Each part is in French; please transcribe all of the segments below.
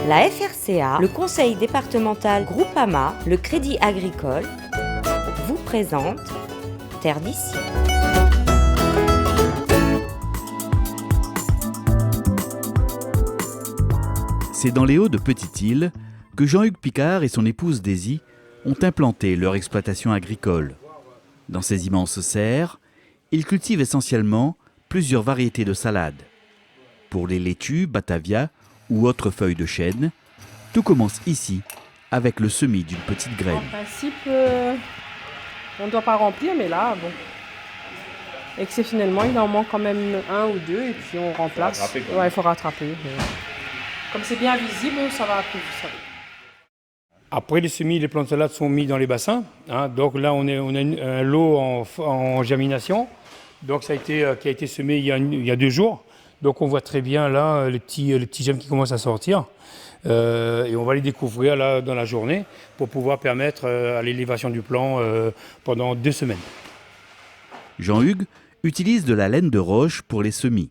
la FRCA, le conseil départemental Groupama, le Crédit Agricole vous présente Terre d'ici. C'est dans les Hauts de Petite-Île que Jean-Hugues Picard et son épouse Daisy ont implanté leur exploitation agricole. Dans ces immenses serres, ils cultivent essentiellement plusieurs variétés de salades. Pour les laitues, batavia ou autres feuilles de chêne, tout commence ici avec le semis d'une petite graine. En principe, on ne doit pas remplir, mais là, bon. Exceptionnellement, il en manque quand même un ou deux et puis on remplace. Il faut rattraper. Comme c'est bien visible, ça va plus vite. Après les semis, les plants de salade sont mis dans les bassins. Donc là, on a un lot en germination. Donc ça qui a été semé il y a 2 jours. Donc on voit très bien là les petits gemmes qui commencent à sortir. Et on va les découvrir là dans la journée pour pouvoir permettre à l'élévation du plant pendant 2 semaines. Jean-Hugues utilise de la laine de roche pour les semis.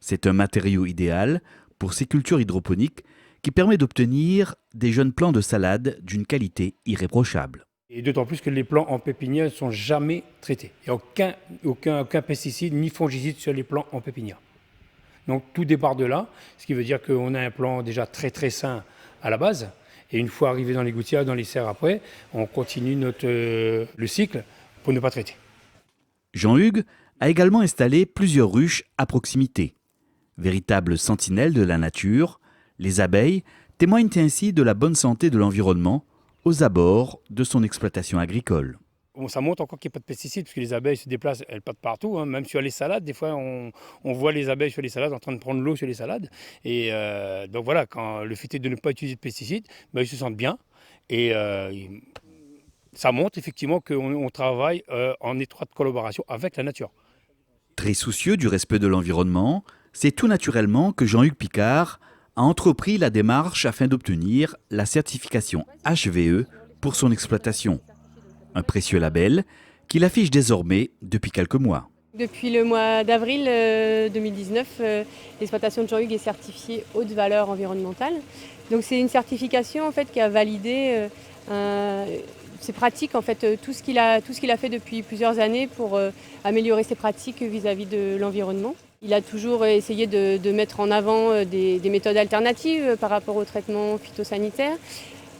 C'est un matériau idéal pour ces cultures hydroponiques qui permet d'obtenir des jeunes plants de salade d'une qualité irréprochable. Et d'autant plus que les plants en pépinière ne sont jamais traités. Il n'y a aucun pesticide ni fongicide sur les plants en pépinière. Donc tout départ de là, ce qui veut dire qu'on a un plant déjà très très sain à la base. Et une fois arrivé dans les gouttières, dans les serres après, on continue le cycle pour ne pas traiter. Jean-Hugues a également installé plusieurs ruches à proximité. Véritables sentinelles de la nature, les abeilles témoignent ainsi de la bonne santé de l'environnement aux abords de son exploitation agricole. Bon, ça montre encore qu'il n'y a pas de pesticides, parce que les abeilles se déplacent, elles partent partout, même sur les salades. Des fois, on voit les abeilles sur les salades en train de prendre l'eau sur les salades. Et donc voilà, quand le fait est de ne pas utiliser de pesticides, ils se sentent bien. Et ça montre effectivement qu'on travaille en étroite collaboration avec la nature. Très soucieux du respect de l'environnement, c'est tout naturellement que Jean-Hugues Picard a entrepris la démarche afin d'obtenir la certification HVE pour son exploitation. Un précieux label qu'il affiche désormais depuis quelques mois. Depuis le mois d'avril 2019, l'exploitation de Jean-Hugues est certifiée haute valeur environnementale. Donc c'est une certification en fait, qui a validé ses pratiques, en fait, tout ce qu'il a fait depuis plusieurs années pour améliorer ses pratiques vis-à-vis de l'environnement. Il a toujours essayé de mettre en avant des méthodes alternatives par rapport au traitement phytosanitaire.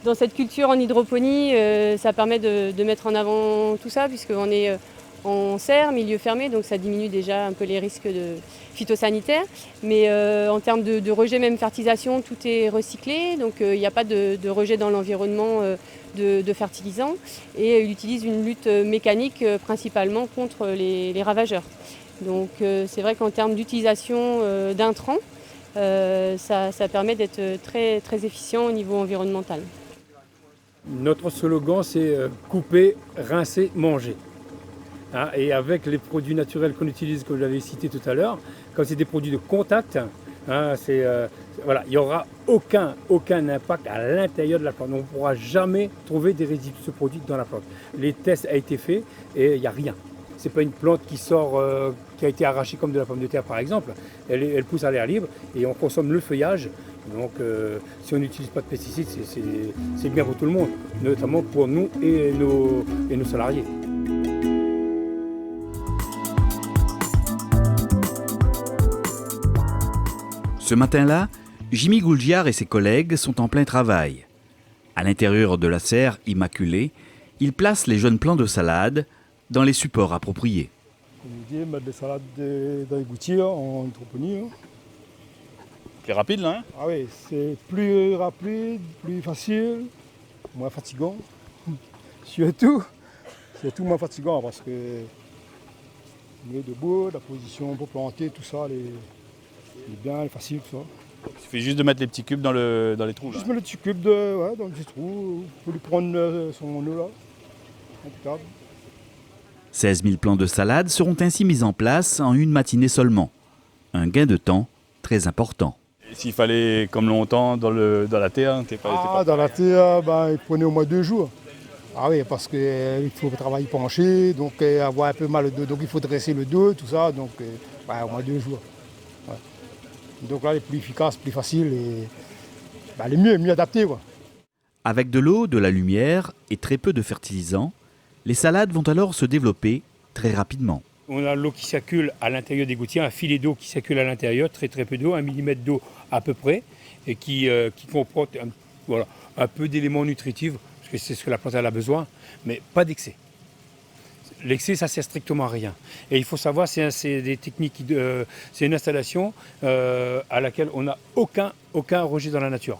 Dans cette culture en hydroponie, ça permet de mettre en avant tout ça, puisqu'on est en serre, milieu fermé, donc ça diminue déjà un peu les risques phytosanitaires. Mais en termes de rejet, même fertilisation, tout est recyclé, donc il n'y a pas de rejet dans l'environnement de fertilisants. Et il utilise une lutte mécanique principalement contre les ravageurs. Donc c'est vrai qu'en termes d'utilisation d'intrants, ça permet d'être très, très efficient au niveau environnemental. Notre slogan, c'est couper, rincer, manger. Et avec les produits naturels qu'on utilise, comme je l'avais cité tout à l'heure, comme c'est des produits de contact, il n'y aura aucun impact à l'intérieur de la plante. On ne pourra jamais trouver des résidus de ce produit dans la plante. Les tests ont été faits et il n'y a rien. Ce n'est pas une plante qui sort, qui a été arrachée comme de la pomme de terre par exemple. Elle pousse à l'air libre et on consomme le feuillage. Donc si on n'utilise pas de pesticides, c'est bien pour tout le monde, notamment pour nous et nos salariés. Ce matin-là, Jimmy Goulgiard et ses collègues sont en plein travail. À l'intérieur de la serre immaculée, ils placent les jeunes plants de salade dans les supports appropriés. Comme on dit, mettre des salades dans les gouttières en hydroponie. C'est rapide là, hein? Ah oui, c'est plus rapide, plus facile, moins fatigant. Surtout moins fatigant parce que on est debout, la position pour planter, tout ça, elle est bien, elle est facile, tout ça. Il suffit juste de mettre les petits cubes dans les trous. Juste mettre les petits cubes dans les petits trous, pour lui prendre son eau là. Impeccable. 16 000 plants de salade seront ainsi mis en place en une matinée seulement. Un gain de temps très important. Et s'il fallait comme longtemps dans la terre, t'es pas dans la terre, il prenait au moins 2 jours. Ah oui, parce qu'il faut travailler penché, donc avoir un peu mal au dos, donc il faut dresser le dos, tout ça, donc au moins 2 jours. Ouais. Donc là, il est plus efficace, plus facile et les mieux adaptés, quoi. Avec de l'eau, de la lumière et très peu de fertilisants, les salades vont alors se développer très rapidement. On a l'eau qui circule à l'intérieur des gouttières, un filet d'eau qui circule à l'intérieur, très peu d'eau, 1 millimètre d'eau à peu près, et qui comporte un peu d'éléments nutritifs, parce que c'est ce que la plante a besoin, mais pas d'excès. L'excès, ça sert strictement à rien. Et il faut savoir, c'est des techniques, c'est une installation à laquelle on n'a aucun rejet dans la nature.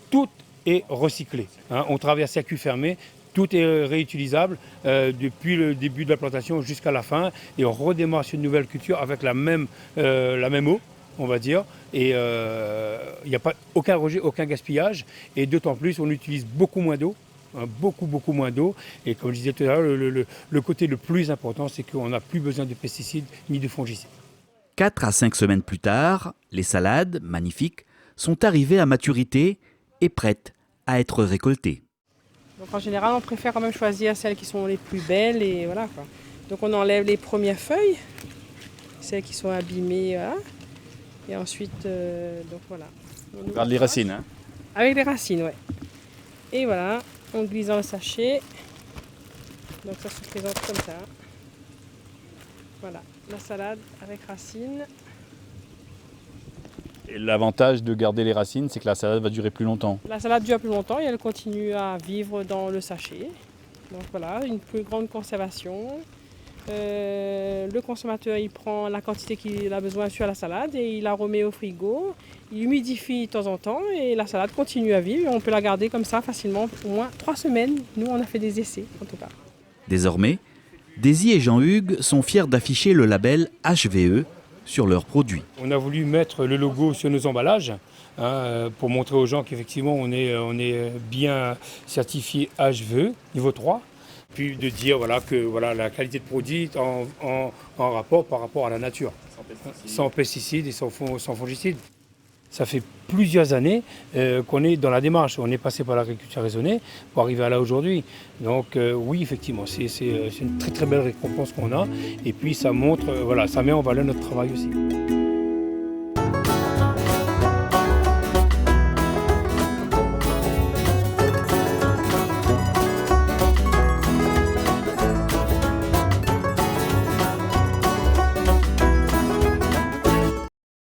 Tout est recyclé. On travaille à circuit fermé. Tout est réutilisable depuis le début de la plantation jusqu'à la fin et on redémarre sur une nouvelle culture avec la même eau, on va dire. Et il n'y a pas aucun rejet, aucun gaspillage et d'autant plus on utilise beaucoup moins d'eau. Beaucoup moins d'eau et comme je disais tout à l'heure, le côté le plus important c'est qu'on n'a plus besoin de pesticides ni de fongicides. 4 à 5 semaines plus tard, les salades, magnifiques, sont arrivées à maturité et prêtes à être récoltées. Donc en général, on préfère quand même choisir celles qui sont les plus belles et voilà quoi. Donc on enlève les premières feuilles, celles qui sont abîmées, voilà. Et ensuite, donc voilà. On garde les racines, hein. Avec les racines, ouais. Et voilà, on glisse dans le sachet. Donc ça se présente comme ça. Voilà, la salade avec racines. Et l'avantage de garder les racines, c'est que la salade va durer plus longtemps. La salade dure plus longtemps et elle continue à vivre dans le sachet. Donc voilà, une plus grande conservation. Le consommateur il prend la quantité qu'il a besoin sur la salade et il la remet au frigo. Il humidifie de temps en temps et la salade continue à vivre. On peut la garder comme ça facilement au moins 3 semaines. Nous on a fait des essais en tout cas. Désormais, Daisy et Jean-Hugues sont fiers d'afficher le label HVE sur leurs produits. On a voulu mettre le logo sur nos emballages pour montrer aux gens qu'effectivement on est bien certifié HVE niveau 3. Puis de dire que la qualité de produit est en rapport par rapport à la nature, sans pesticides et sans fongicides. Ça fait plusieurs années qu'on est dans la démarche. On est passé par l'agriculture raisonnée pour arriver à là aujourd'hui. Donc oui, effectivement, c'est une très belle récompense qu'on a. Et puis ça montre, ça met en valeur notre travail aussi.